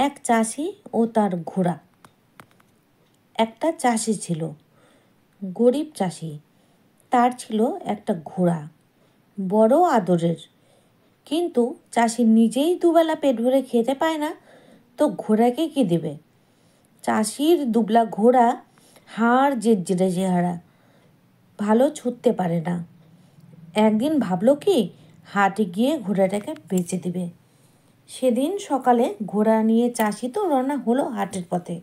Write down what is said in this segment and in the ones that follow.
এক চাষি ও তার ঘোড়া। একটা চাষি ছিল, গরিব চাষি। তার ছিল একটা ঘোড়া, বড় আদরের। কিন্তু চাষি নিজেই দুবেলা পেট ভরে খেতে পায় না, তো ঘোড়াকে কি দেবে? চাষির দুবলা ঘোড়া হাড় জেরজেরে চেহারা, ভালো ছুটতে পারে না। একদিন ভাবলো কি হাটে গিয়ে ঘোড়াটাকে বেচে দিবে। সেদিন সকালে ঘোড়া নিয়ে চাষি তো রওনা হলো হাটের পথে।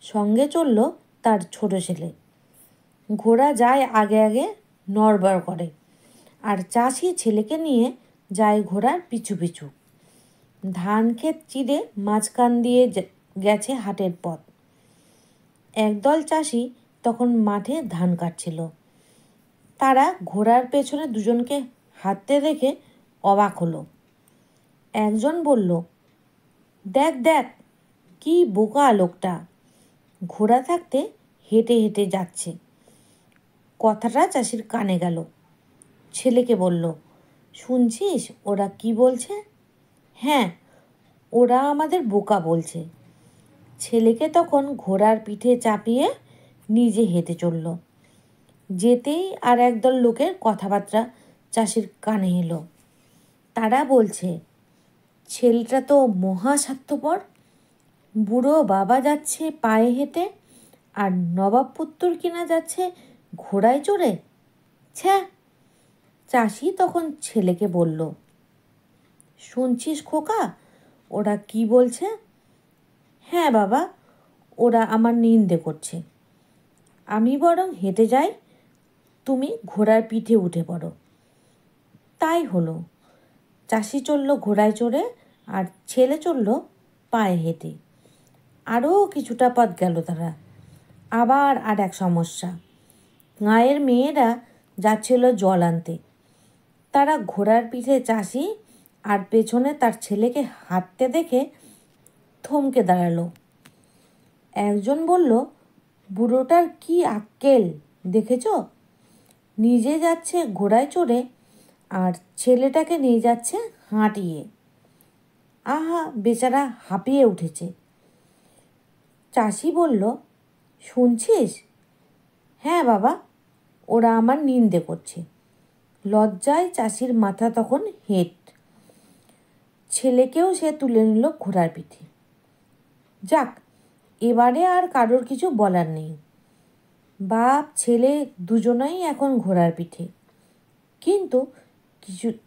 সঙ্গে চলল তার ছোট ছেলে। ঘোড়া যায় আগে আগে, নড়বড় করে, আর চাষি ছেলেকে নিয়ে যায় ঘোড়ার পিছু পিছু। ধান ক্ষেত চিরে মাঝখান দিয়ে গেছে হাটের পথ। একদল চাষি তখন মাঠে ধান কাটছিল। তারা ঘোড়ার পেছনে দুজনকে হাঁটতে দেখে অবাক হলো। একজন বলল, দেখ দেখ, কি বোকা লোকটা, ঘোড়া থাকতে হেঁটে হেঁটে যাচ্ছে। কথাটা চাষির কানে গেল। ছেলেকে বলল, শুনছিস ওরা কি বলছে? হ্যাঁ, ওরা আমাদের বোকা বলছে। ছেলেকে তখন ঘোড়ার পিঠে চাপিয়ে নিজে হেঁটে চলল। যেতেই আর একদল লোকের কথাবার্তা চাষির কানে এলো। তারা বলছে, ছেলেটা তো মহা স্বার্থপর। বুড়ো বাবা যাচ্ছে পায়ে হেঁটে, আর নবাব পুত্তর কিনা যাচ্ছে ঘোড়ায় চড়ে। ছ্যা! চাষি তখন ছেলেকে বলল, শুনছিস খোকা, ওরা কি বলছে? হ্যাঁ বাবা, ওরা আমার নিন্দে করছে। আমি বরং হেঁটে যাই, তুমি ঘোড়ার পিঠে উঠে পড়ো। তাই হলো। চাষি চলল ঘোড়ায় চড়ে, আর ছেলে চলল পায়ে হেঁটে। আরও কিছুটা পথ গেল তারা। আবার আর এক সমস্যা। গাঁয়ের মেয়েরা যাচ্ছিল জল আনতে। তারা ঘোড়ার পিঠে চাষি আর পেছনে তার ছেলেকে হাঁটতে দেখে থমকে দাঁড়ালো। একজন বলল, বুড়োটার কি আক্কেল দেখেছ? নিজে যাচ্ছে ঘোড়ায় চড়ে, আর ছেলেটাকে নিয়ে যাচ্ছে হাঁটিয়ে। আহা, বেচারা হাঁপিয়ে উঠেছে। চাষি বলল, শুনছিস? হ্যাঁ বাবা, ওরা আমার নিন্দে করছে। লজ্জায় চাষির মাথা তখন হেঁট। ছেলেকেও সে তুলে নিল ঘোড়ার পিঠে। যাক, এবারে আর কারোর কিছু বলার নেই। বাপ ছেলে দুজনেই এখন ঘোড়ার পিঠে। কিন্তু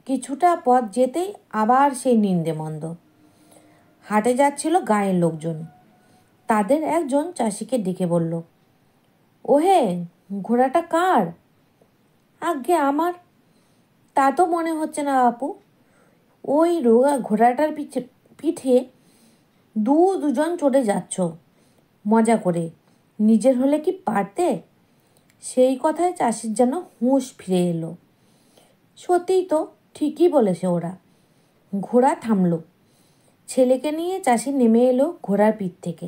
কিছুটা পথ যেতেই আবার সেই নিন্দে মন্দ। হাটে যাচ্ছিল গাঁয়ের লোকজন। তাদের একজন চাষিকে ডেকে বলল, ওহে, ঘোড়াটা কার? আজ্ঞে আমার। তা তো মনে হচ্ছে না বাপু। ওই রোগা ঘোড়াটার পিঠে দুজন চড়ে যাচ্ছ মজা করে, নিজের হলে কি পারতে? সেই কথায় চাষির যেন হুঁশ ফিরে এলো। সত্যিই তো, ঠিকই বলেছে ওরা। ঘোড়া থামলো। ছেলেকে নিয়ে চাষি নেমে এলো ঘোড়ার পিঠ থেকে।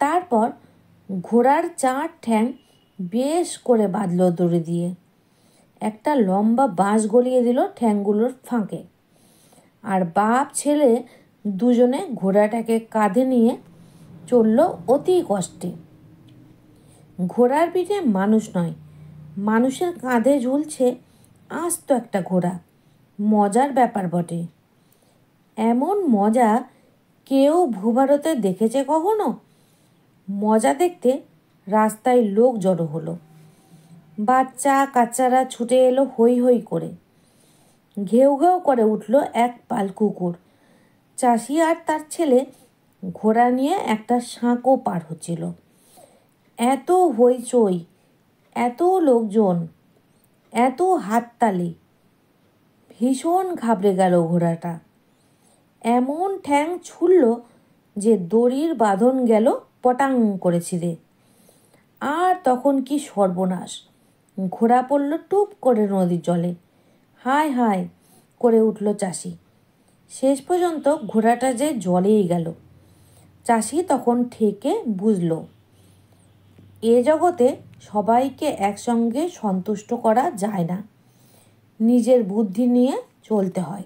তারপর ঘোড়ার 4 ঠ্যাং বেশ করে বাঁধল দড়ি দিয়ে। একটা লম্বা বাঁশ গলিয়ে দিল ঠ্যাংগুলোর ফাঁকে। আর বাপ ছেলে দুজনে ঘোড়াটাকে কাঁধে নিয়ে চলল অতি কষ্টে। ঘোড়ার পিঠে মানুষ নয়, মানুষের কাঁধে ঝুলছে আস্ত একটা ঘোড়া। মজার ব্যাপার বটে। এমন মজা কেউ ভূভারতে দেখেছে কখনো? মজা দেখতে রাস্তায় লোক জড়ো হলো। বাচ্চা কাচ্চারা ছুটে এলো হৈ হৈ করে। ঘেউ ঘেউ করে উঠল এক পাল কুকুর। চাষি আর তার ছেলে ঘোড়া নিয়ে একটা সাঁকো পার হচ্ছিল। এত হইচই, এত লোকজন, এত হাততালি, ভীষণ ঘাবড়ে গেল ঘোড়াটা। এমন ঠ্যাং ছুড়ল যে দড়ির বাঁধন গেল পটাং করে ছিঁড়ে। আর তখন কি সর্বনাশ! ঘোড়া পড়ল টুপ করে নদীর জলে। হায় হায় করে উঠল চাষি। শেষ পর্যন্ত ঘোড়াটা যে জলেই গেল। চাষি তখন ঠেকে বুঝল, এ জগতে সবাইকে একসঙ্গে সন্তুষ্ট করা যায় না। নিজের বুদ্ধি নিয়ে চলতে হয়।